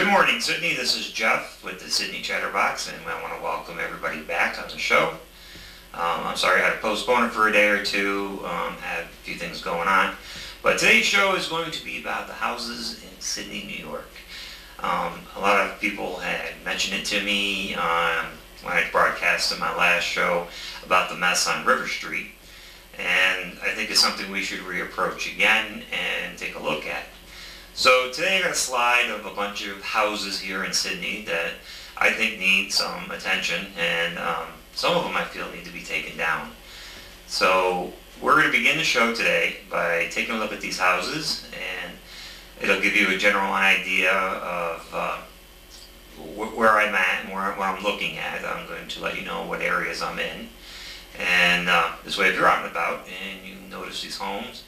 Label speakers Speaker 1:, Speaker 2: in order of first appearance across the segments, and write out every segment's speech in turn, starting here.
Speaker 1: Good morning, Sidney. This is Jeff with the Sidney Chatterbox, and I want to welcome everybody back on the show. I'm sorry I had to postpone it for a day or two, had a few things going on. But today's show is going to be about the houses in Sidney, New York. A lot of people had mentioned it to me when I broadcasted my last show about the mess on River Street. And I think it's something we should reapproach again and take a look at. So today I got a slide of a bunch of houses here in Sidney that I think need some attention, and some of them I feel need to be taken down. So we're going to begin the show today by taking a look at these houses, and it'll give you a general idea of where I'm at and what I'm looking at. I'm going to let you know what areas I'm in. And this way, if you're out and about and you notice these homes,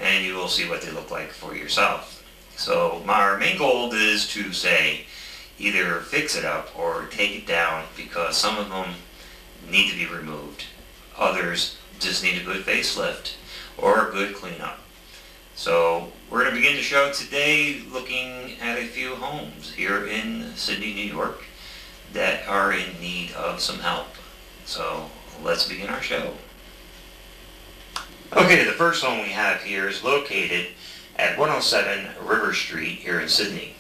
Speaker 1: and you will see what they look like for yourself. So our main goal is to say either fix it up or take it down, because some of them need to be removed. Others just need a good facelift or a good cleanup. So we're going to begin the show today looking at a few homes here in Sidney, New York that are in need of some help. So let's begin our show. Okay, the first home we have here is located at 107 River Street here in Sidney.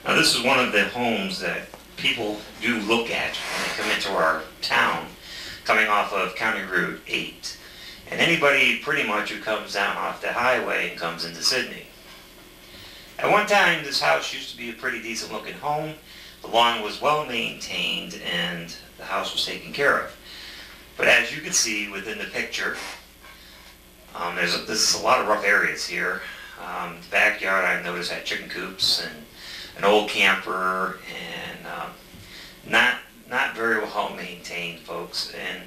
Speaker 1: Now this is one of the homes that people do look at when they come into our town, coming off of County Route 8. And anybody pretty much who comes down off the highway and comes into Sidney. At one time this house used to be a pretty decent looking home. The lawn was well maintained and the house was taken care of. But as you can see within the picture, there's a lot of rough areas here. The backyard I've noticed had chicken coops and an old camper, and not very well maintained, folks. And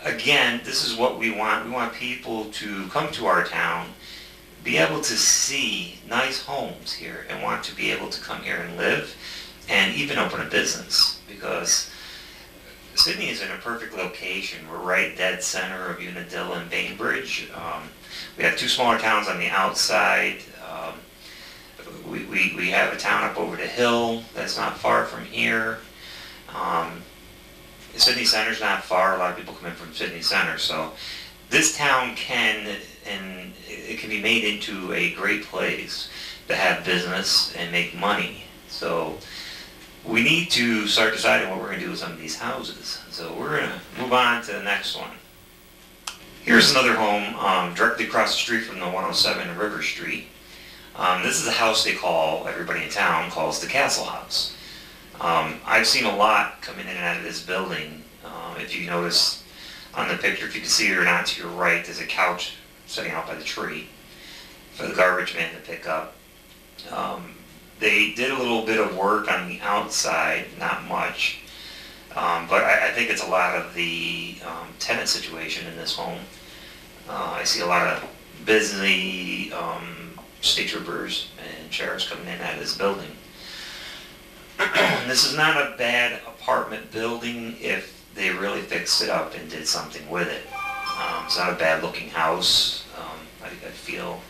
Speaker 1: again, this is what we want. We want people to come to our town, be able to see nice homes here, and want to be able to come here and live and even open a business, because Sidney is in a perfect location. We're right dead center of Unadilla and Bainbridge. We have two smaller towns on the outside. We have a town up over the hill that's not far from here. Sidney Center's not far. A lot of people come in from Sidney Center. So this town can be made into a great place to have business and make money. So we need to start deciding what we're going to do with some of these houses. So we're going to move on to the next one. Here's another home directly across the street from the 107 River Street. This is a house everybody in town calls the Castle House. I've seen a lot coming in and out of this building. If you notice on the picture, if you can see it or not, to your right, there's a couch sitting out by the tree for the garbage man to pick up. They did a little bit of work on the outside, not much, but I think it's a lot of the tenant situation in this home. I see a lot of busy state troopers and sheriffs coming in and out of this building. This is not a bad apartment building if they really fixed it up and did something with it. It's not a bad looking house. I feel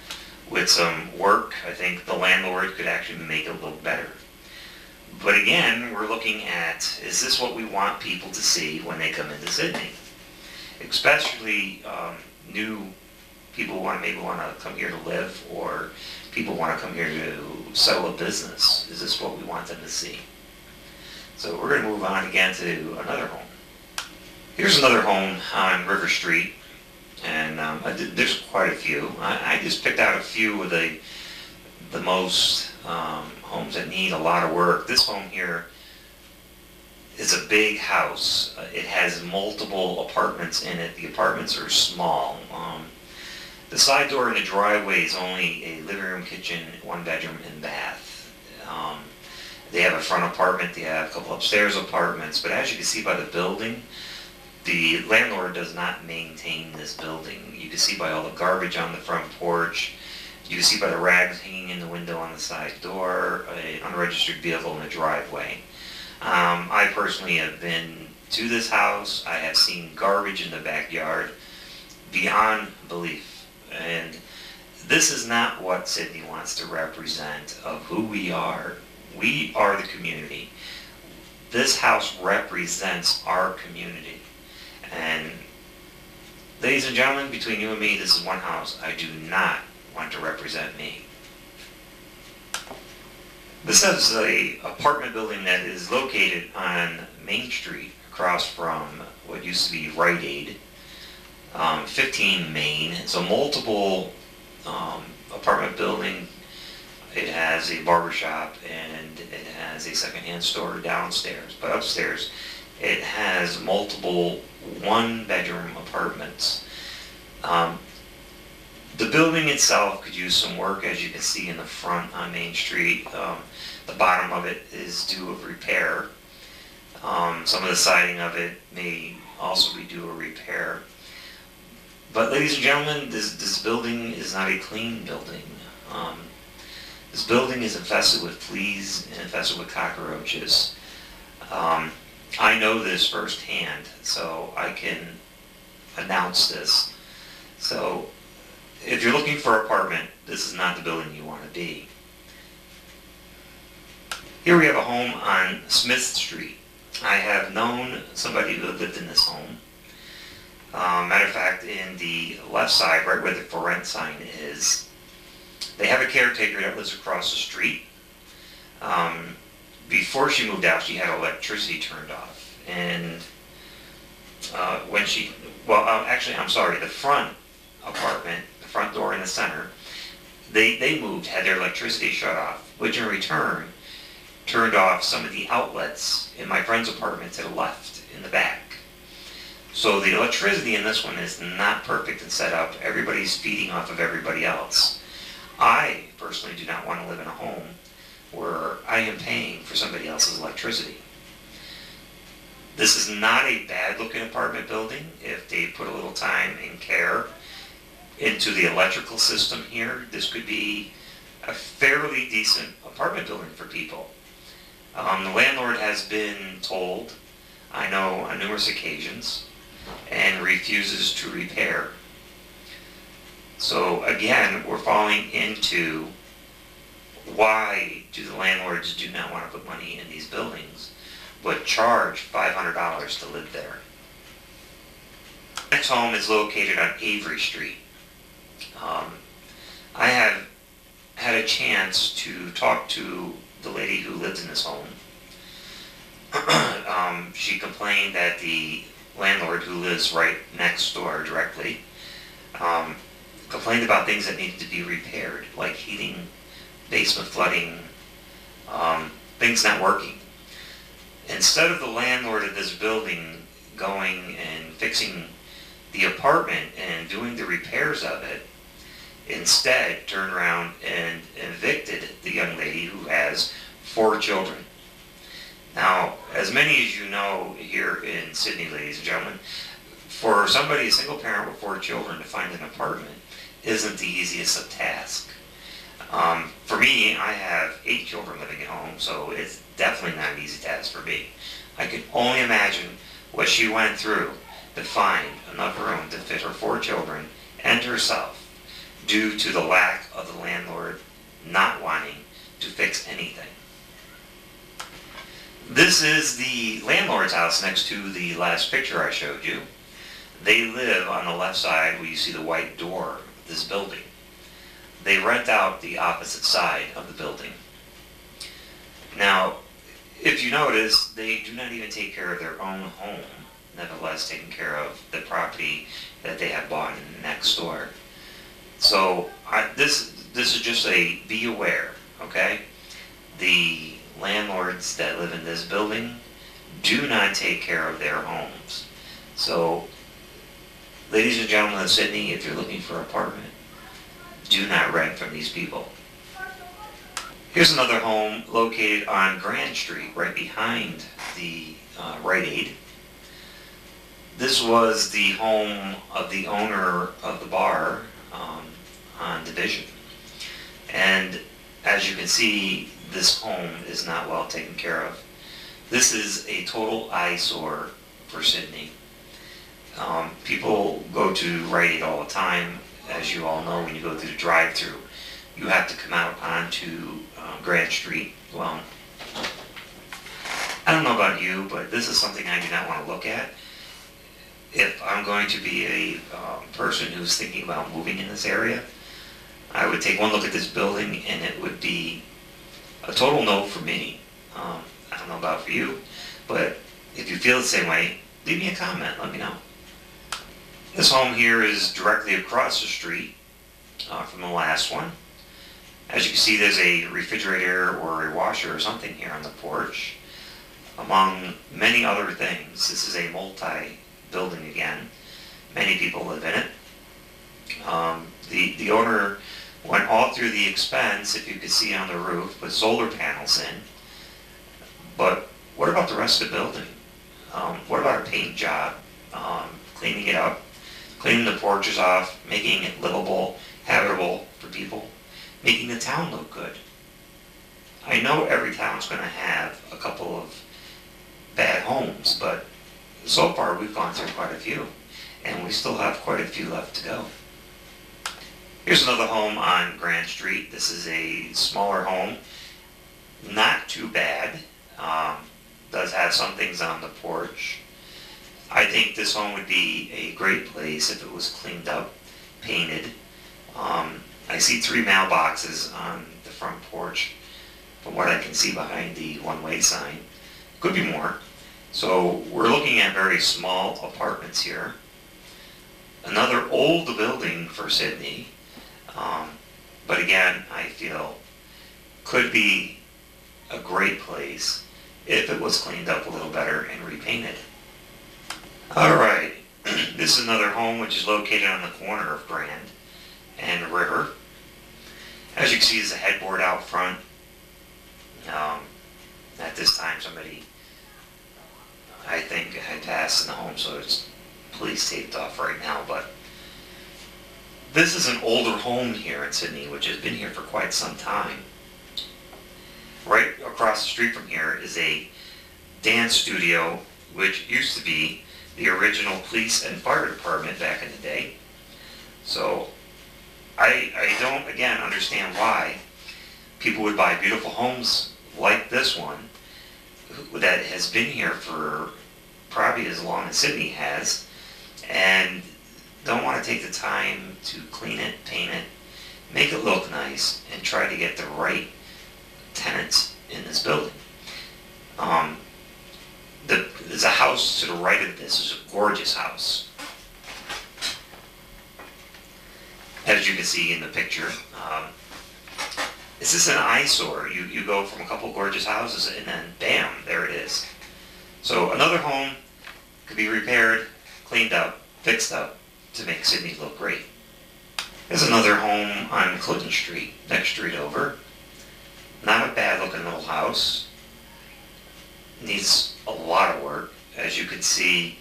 Speaker 1: with some work, I think the landlord could actually make it a little better. But again, we're looking at, is this what we want people to see when they come into Sidney? Especially new people maybe want to come here to live, or people want to come here to settle a business. Is this what we want them to see? So we're going to move on again to another home. Here's another home on River Street. And there's quite a few. I just picked out a few of the most homes that need a lot of work. This home here is a big house. It has multiple apartments in it. The apartments are small. The side door in the driveway is only a living room, kitchen, one bedroom, and bath. They have a front apartment. They have a couple upstairs apartments. But as you can see by the building, the landlord does not maintain this building. You can see by all the garbage on the front porch. You can see by the rags hanging in the window on the side door, an unregistered vehicle in the driveway. I personally have been to this house. I have seen garbage in the backyard beyond belief. And this is not what Sidney wants to represent of who we are. We are the community. This house represents our community. And ladies and gentlemen, between you and me, this is one house. I do not want to represent me. This is an apartment building that is located on Main Street across from what used to be Rite Aid, 15 Main. It's a multiple apartment building. It has a barber shop and it has a secondhand store downstairs. But upstairs, it has multiple one-bedroom apartments. The building itself could use some work, as you can see in the front on Main Street. The bottom of it is due of repair. Some of the siding of it may also be due a repair. But ladies and gentlemen, this building is not a clean building. This building is infested with fleas and infested with cockroaches. I know this firsthand, so I can announce this. So if you're looking for an apartment, this is not the building you want to be. Here we have a home on Smith Street. I have known somebody who lived in this home. Matter of fact, in the left side, right where the for rent sign is, they have a caretaker that lives across the street. Before she moved out, she had electricity turned off. And when she, actually, I'm sorry, the front apartment, the front door in the center, they moved, had their electricity shut off, which in return turned off some of the outlets in my friend's apartment to the left in the back. So the electricity in this one is not perfect and set up. Everybody's feeding off of everybody else. I personally do not want to live in a home where I am paying for somebody else's electricity. This is not a bad looking apartment building if they put a little time and care into the electrical system here. This could be a fairly decent apartment building for people. The landlord has been told, I know on numerous occasions, and refuses to repair. So again, we're falling into why do the landlords do not want to put money in these buildings, but charge $500 to live there. Next home is located on Avery Street. I have had a chance to talk to the lady who lives in this home. She complained that the landlord who lives right next door directly complained about things that needed to be repaired, like heating, basement flooding, things not working. Instead of the landlord of this building going and fixing the apartment and doing the repairs of it, instead turned around and evicted the young lady who has 4 children. Now, as many as you know here in Sidney, ladies and gentlemen, for somebody, a single parent with 4 children, to find an apartment isn't the easiest of tasks. For me, I have 8 children living at home, so it's definitely not an easy task for me. I can only imagine what she went through to find enough room to fit her 4 children and herself, due to the lack of the landlord not wanting to fix anything. This is the landlord's house next to the last picture I showed you. They live on the left side where you see the white door of this building. They rent out the opposite side of the building. Now, if you notice, they do not even take care of their own home, nevertheless taking care of the property that they have bought next door. So this is just a be aware, okay? The landlords that live in this building do not take care of their homes. So, ladies and gentlemen of Sidney, if you're looking for an apartment, do not rent from these people. Here's another home located on Grand Street, right behind the Rite Aid. This was the home of the owner of the bar on Division. And as you can see, this home is not well taken care of. This is a total eyesore for Sidney. People go to Rite Aid all the time. As you all know, when you go through the drive-thru, you have to come out onto Grand Street. Well, I don't know about you, but this is something I do not want to look at. If I'm going to be a person who's thinking about moving in this area, I would take one look at this building and it would be a total no for me. I don't know about for you, but if you feel the same way, leave me a comment, let me know. This home here is directly across the street from the last one. As you can see, there's a refrigerator or a washer or something here on the porch. Among many other things, this is a multi-building again. Many people live in it. The owner went all through the expense, if you could see on the roof, with solar panels in. But what about the rest of the building? What about a paint job? Cleaning it up, cleaning the porches off, making it livable, habitable for people, making the town look good. I know every town's going to have a couple of bad homes, but so far we've gone through quite a few, and we still have quite a few left to go. Here's another home on Grand Street. This is a smaller home, not too bad. Does have some things on the porch. I think this home would be a great place if it was cleaned up, painted. I see 3 mailboxes on the front porch from what I can see behind the one-way sign. Could be more. So we're looking at very small apartments here. Another old building for Sidney, but again, I feel could be a great place if it was cleaned up a little better and repainted. Alright, this is another home which is located on the corner of Grand and River. As you can see, there's a headboard out front. At this time, somebody, I think, had passed in the home, so it's police taped off right now. But this is an older home here in Sidney, which has been here for quite some time. Right across the street from here is a dance studio, which used to be the original police and fire department back in the day. So I don't, again, understand why people would buy beautiful homes like this one that has been here for probably as long as Sidney has, and don't want to take the time to clean it, paint it, make it look nice, and try to get the right tenants in this building. There's a house to the right of this. It's a gorgeous house. As you can see in the picture, it's just an eyesore. You go from a couple gorgeous houses and then bam, there it is. So another home could be repaired, cleaned up, fixed up to make Sidney look great. There's another home on Clinton Street, next street over. Not a bad looking little house. Needs a lot of work. As you can see,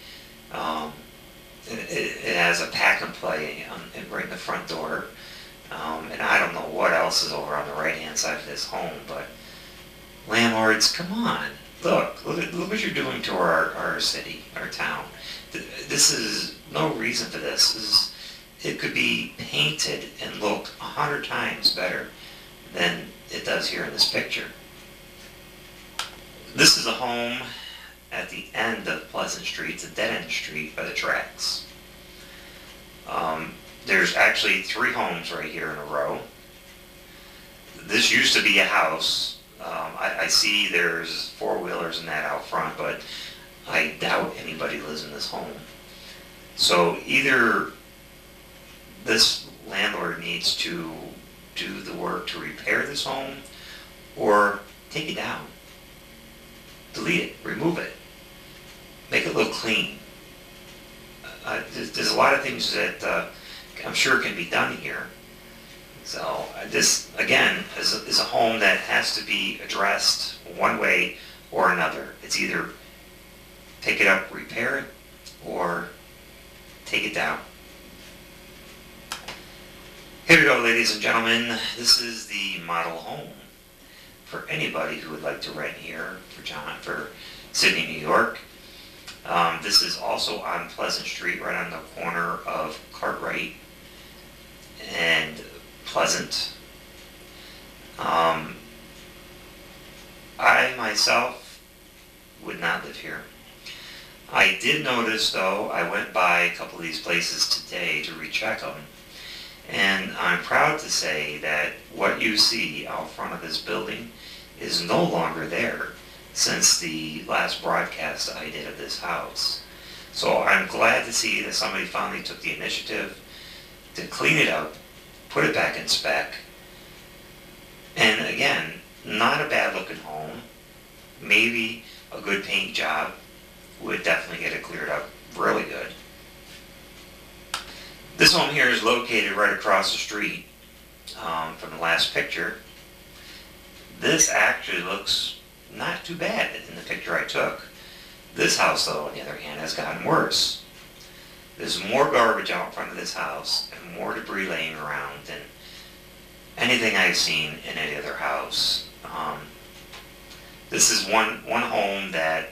Speaker 1: it has a pack and play right in the front door. And I don't know what else is over on the right hand side of this home, but landlords, come on. Look what you're doing to our city, our town. This is no reason for this. It could be painted and look 100 times better than it does here in this picture. This is a home at the end of Pleasant Street. It's a dead-end street by the tracks. There's actually 3 homes right here in a row. This used to be a house. I see there's 4-wheelers in that out front, but I doubt anybody lives in this home. So either this landlord needs to do the work to repair this home, or take it down. Delete it, remove it, make it look clean. There's a lot of things that I'm sure can be done here. So this, again, is a home that has to be addressed one way or another. It's either take it up, repair it, or take it down. Here we go, ladies and gentlemen. This is the model home for anybody who would like to rent here for Sidney, New York. This is also on Pleasant Street, right on the corner of Cartwright and Pleasant. I myself would not live here. I did notice, though, I went by a couple of these places today to recheck them, and I'm proud to say that what you see out front of this building is no longer there since the last broadcast I did of this house. So I'm glad to see that somebody finally took the initiative to clean it up, put it back in spec, and again, not a bad looking home. Maybe a good paint job would definitely get it cleared up really good. This home here is located right across the street from the last picture. This actually looks not too bad in the picture I took. This house, though, on the other hand, has gotten worse. There's more garbage out in front of this house and more debris laying around than anything I've seen in any other house. This is one home that,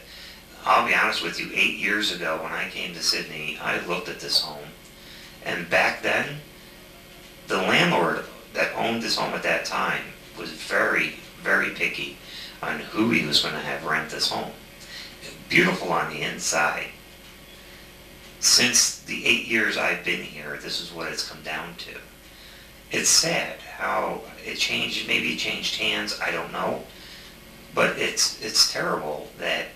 Speaker 1: I'll be honest with you, 8 years ago when I came to Sidney, I looked at this home. And back then, the landlord that owned this home at that time was very, very picky on who he was going to have rent this home. Beautiful on the inside. Since the 8 years I've been here, this is what it's come down to. It's sad how it changed. Maybe it changed hands, I don't know. But it's terrible that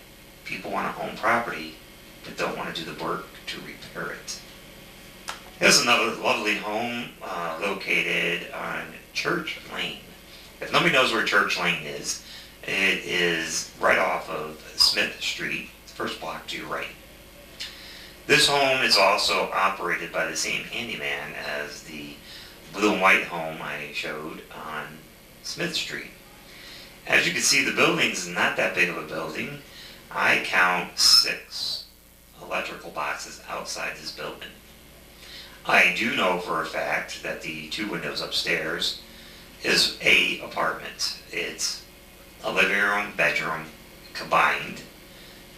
Speaker 1: people want to own property but don't want to do the work to repair it. Here's another lovely home located on Church Lane. If nobody knows where Church Lane is, it is right off of Smith Street, the first block to your right. This home is also operated by the same handyman as the blue and white home I showed on Smith Street. As you can see, the building's not that big of a building. I count 6 electrical boxes outside this building. I do know for a fact that the 2 windows upstairs is a apartment. It's a living room, bedroom, combined,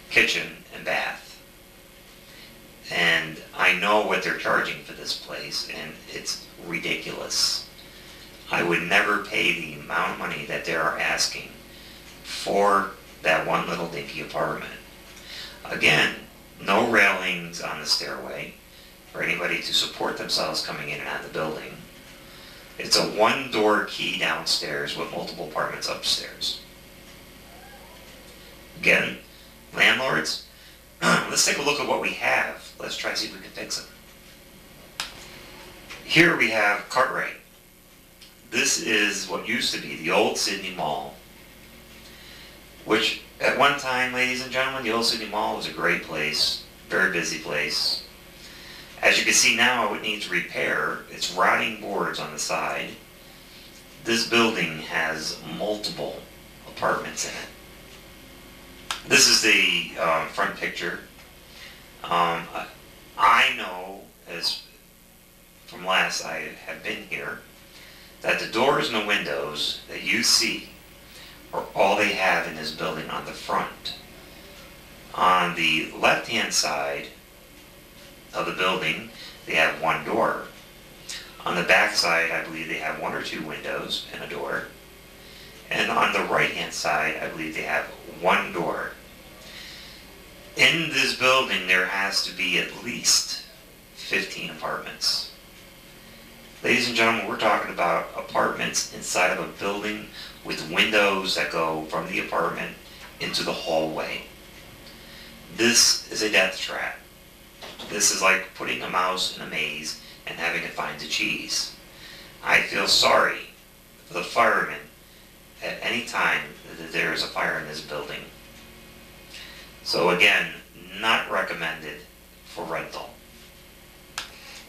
Speaker 1: kitchen, and bath. And I know what they're charging for this place, and it's ridiculous. I would never pay the amount of money that they are asking for that one little dinky apartment. Again, no railings on the stairway for anybody to support themselves coming in and out of the building. It's a 1-door key downstairs with multiple apartments upstairs. Again, landlords, let's take a look at what we have. Let's try to see if we can fix it. Here we have Cartwright. This is what used to be the old Sidney Mall, which at one time, ladies and gentlemen, the old Sidney Mall was a great place, very busy place. As you can see now, it needs repair. It's rotting boards on the side. This building has multiple apartments in it. This is the front picture. I know, as from last I have been here, that the doors and the windows that you see are all they have in this building on the front. On the left-hand side of the building, they have 1 door. On the back side, I believe they have 1 or 2 windows and a door. And on the right-hand side, I believe they have 1 door. In this building, there has to be at least 15 apartments. Ladies and gentlemen, we're talking about apartments inside of a building with windows that go from the apartment into the hallway. This is a death trap. This is like putting a mouse in a maze and having it find the cheese. I feel sorry for the firemen at any time that there is a fire in this building. So again, not recommended for rental.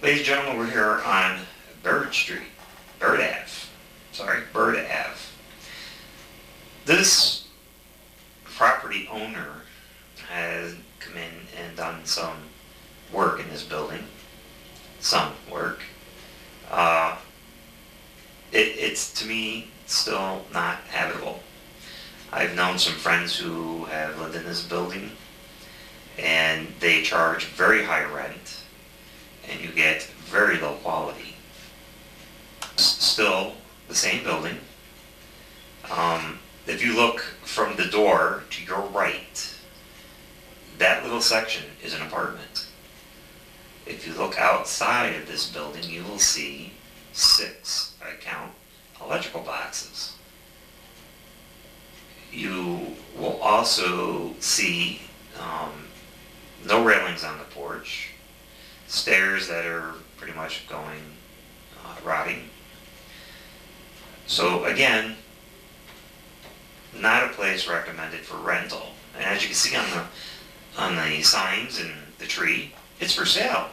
Speaker 1: Ladies and gentlemen, we're here on Bird Ave. This property owner has come in and done some work in this building. Some work. It's to me still not habitable. I've known some friends who have lived in this building and they charge very high rent and you get very low quality. Still the same building. If if you look from the door to your right, that little section is an apartment. If you look outside of this building, you will see 6, I count, electrical boxes. You will also see no railings on the porch, stairs that are pretty much going rotting. So again, not a place recommended for rental. And as you can see on the signs and the tree, it's for sale.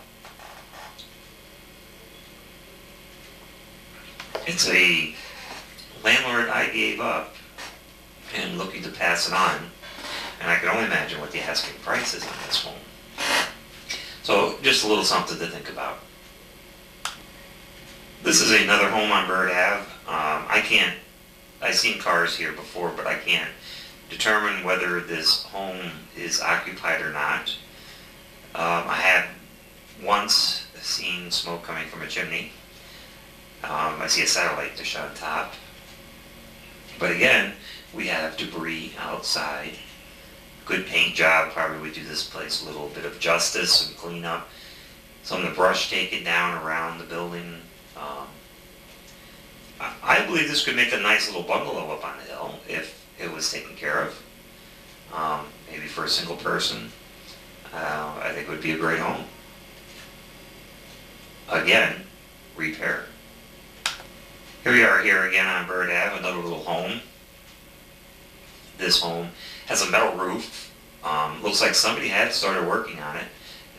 Speaker 1: It's a landlord I gave up and looking to pass it on, and I can only imagine what the asking price is on this home. So just a little something to think about. This is another home on Bird Ave. I've seen cars here before, but I can't determine whether this home is occupied or not. I had once seen smoke coming from a chimney. I see a satellite dish on top. But again, we have debris outside. Good paint job probably would do this place a little bit of justice, some cleanup. Some of the brush taken down around the building. I believe this could make a nice little bungalow up on the hill if it was taken care of. Maybe for a single person. I think it would be a great home. Again, repair. Here we are here again on Bird Ave, another little home. This home has a metal roof. Looks like somebody had started working on it,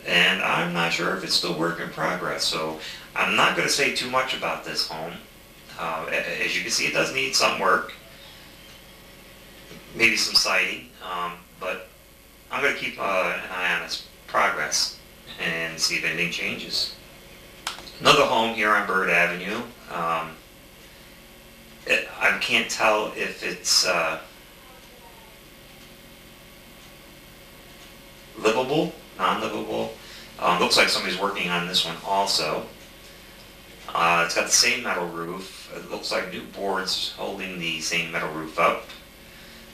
Speaker 1: and I'm not sure if it's still work in progress, so I'm not going to say too much about this home. As you can see, it does need some work, maybe some siding, but I'm going to keep an eye on its progress and see if anything changes. Another home here on Bird Avenue. I can't tell if it's livable, non-livable. Looks like somebody's working on this one also. It's got the same metal roof. It looks like new boards holding the same metal roof up.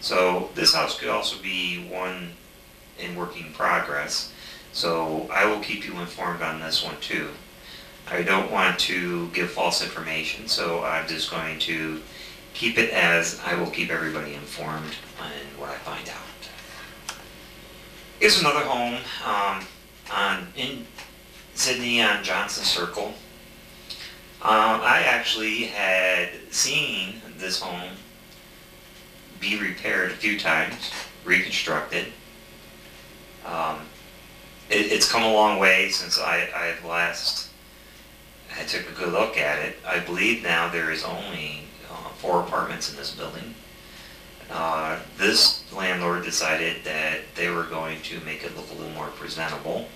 Speaker 1: So this house could also be one in working progress. So I will keep you informed on this one too. I don't want to give false information, so I'm just going to keep it as I will keep everybody informed on what I find out. Here's another home in Sidney on Johnson Circle. I actually had seen this home be repaired a few times, reconstructed. It's come a long way since I took a good look at it. I believe now there is only 4 apartments in this building. This landlord decided that they were going to make it look a little more presentable.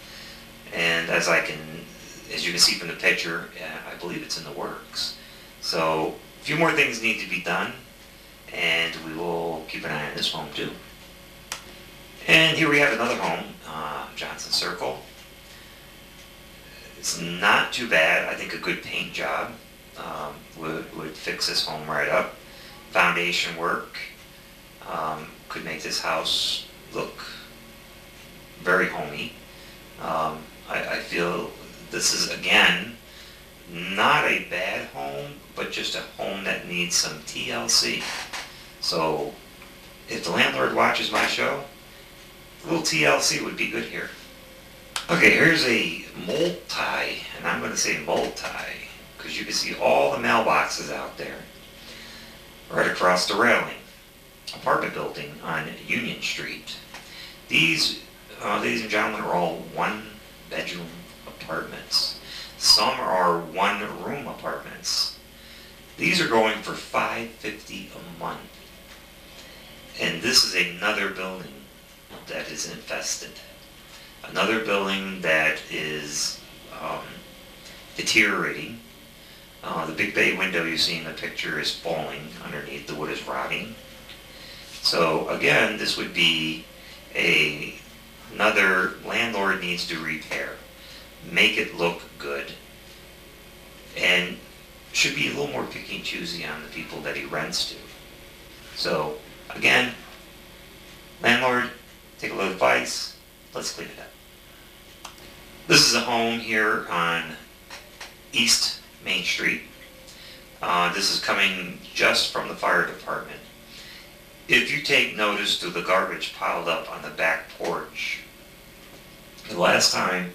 Speaker 1: And as you can see from the picture, I believe it's in the works. So a few more things need to be done, and we will keep an eye on this home too. And here we have another home, Johnson Circle. It's not too bad. I think a good paint job would fix this home right up. Foundation work could make this house look very homey. I feel this is, again, not a bad home, but just a home that needs some TLC. So if the landlord watches my show, a little TLC would be good here. Okay, here's a multi, and I'm going to say multi, because you can see all the mailboxes out there right across the railing. Apartment building on Union Street. These, ladies and gentlemen, are all 1-bedroom apartments. Some are 1-room apartments. These are going for $550 a month. And this is another building that is infested. Another building that is deteriorating. The big bay window you see in the picture is falling underneath. The wood is rotting. So again, this would be another landlord needs to repair, make it look good, and should be a little more picky and choosy on the people that he rents to. So Again, landlord, take a little advice, let's clean it up. This is a home here on East Main Street. This is coming just from the fire department. If you take notice to the garbage piled up on the back porch, the last time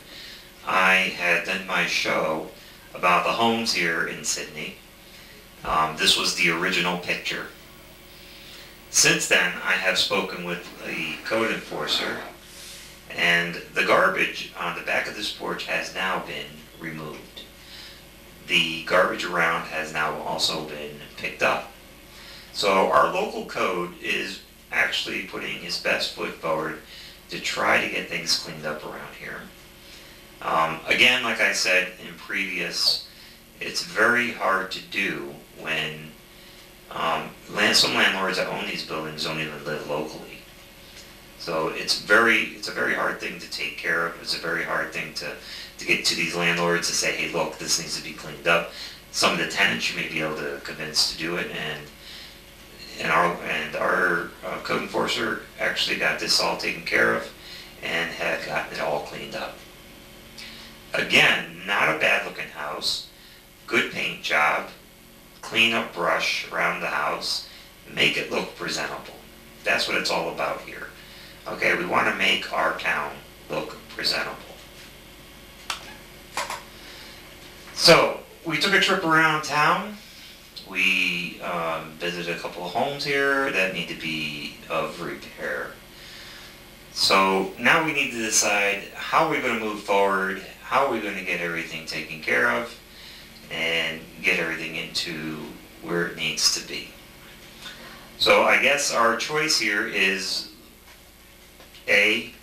Speaker 1: I had done my show about the homes here in Sidney, this was the original picture. Since then, I have spoken with the code enforcer, and the garbage on the back of this porch has now been removed. The garbage around has now also been picked up. So our local code is actually putting his best foot forward to try to get things cleaned up around here. Again, like I said in previous, it's very hard to do when some landlords that own these buildings don't even live locally. So it's a very hard thing to take care of. It's a very hard thing to get to these landlords to say, hey, look, this needs to be cleaned up. Some of the tenants you may be able to convince to do it, and our code enforcer actually got this all taken care of and had gotten it all cleaned up. Again, not a bad looking house, good paint job, clean up brush around the house, make it look presentable. That's what it's all about here. Okay, we want to make our town look presentable. So, we took a trip around town. We visited a couple of homes here that need to be of repair. So now we need to decide how we're going to move forward, how we're going to get everything taken care of, and get everything into where it needs to be. So I guess our choice here is A,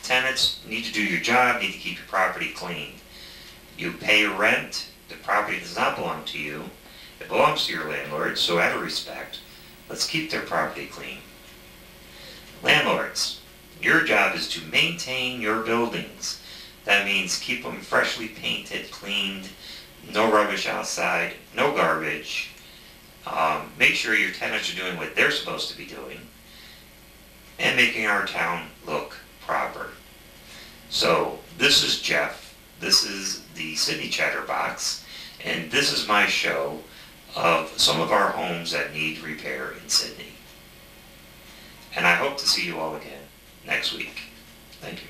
Speaker 1: tenants need to do your job, need to keep your property clean. You pay rent, the property does not belong to you. It belongs to your landlord, so out of respect, let's keep their property clean. Landlords, your job is to maintain your buildings. That means keep them freshly painted, cleaned, no rubbish outside, no garbage. Make sure your tenants are doing what they're supposed to be doing, and making our town look proper. So, this is Jeff, this is the Sidney Chatterbox, and this is my show of some of our homes that need repair in Sidney. And I hope to see you all again next week. Thank you.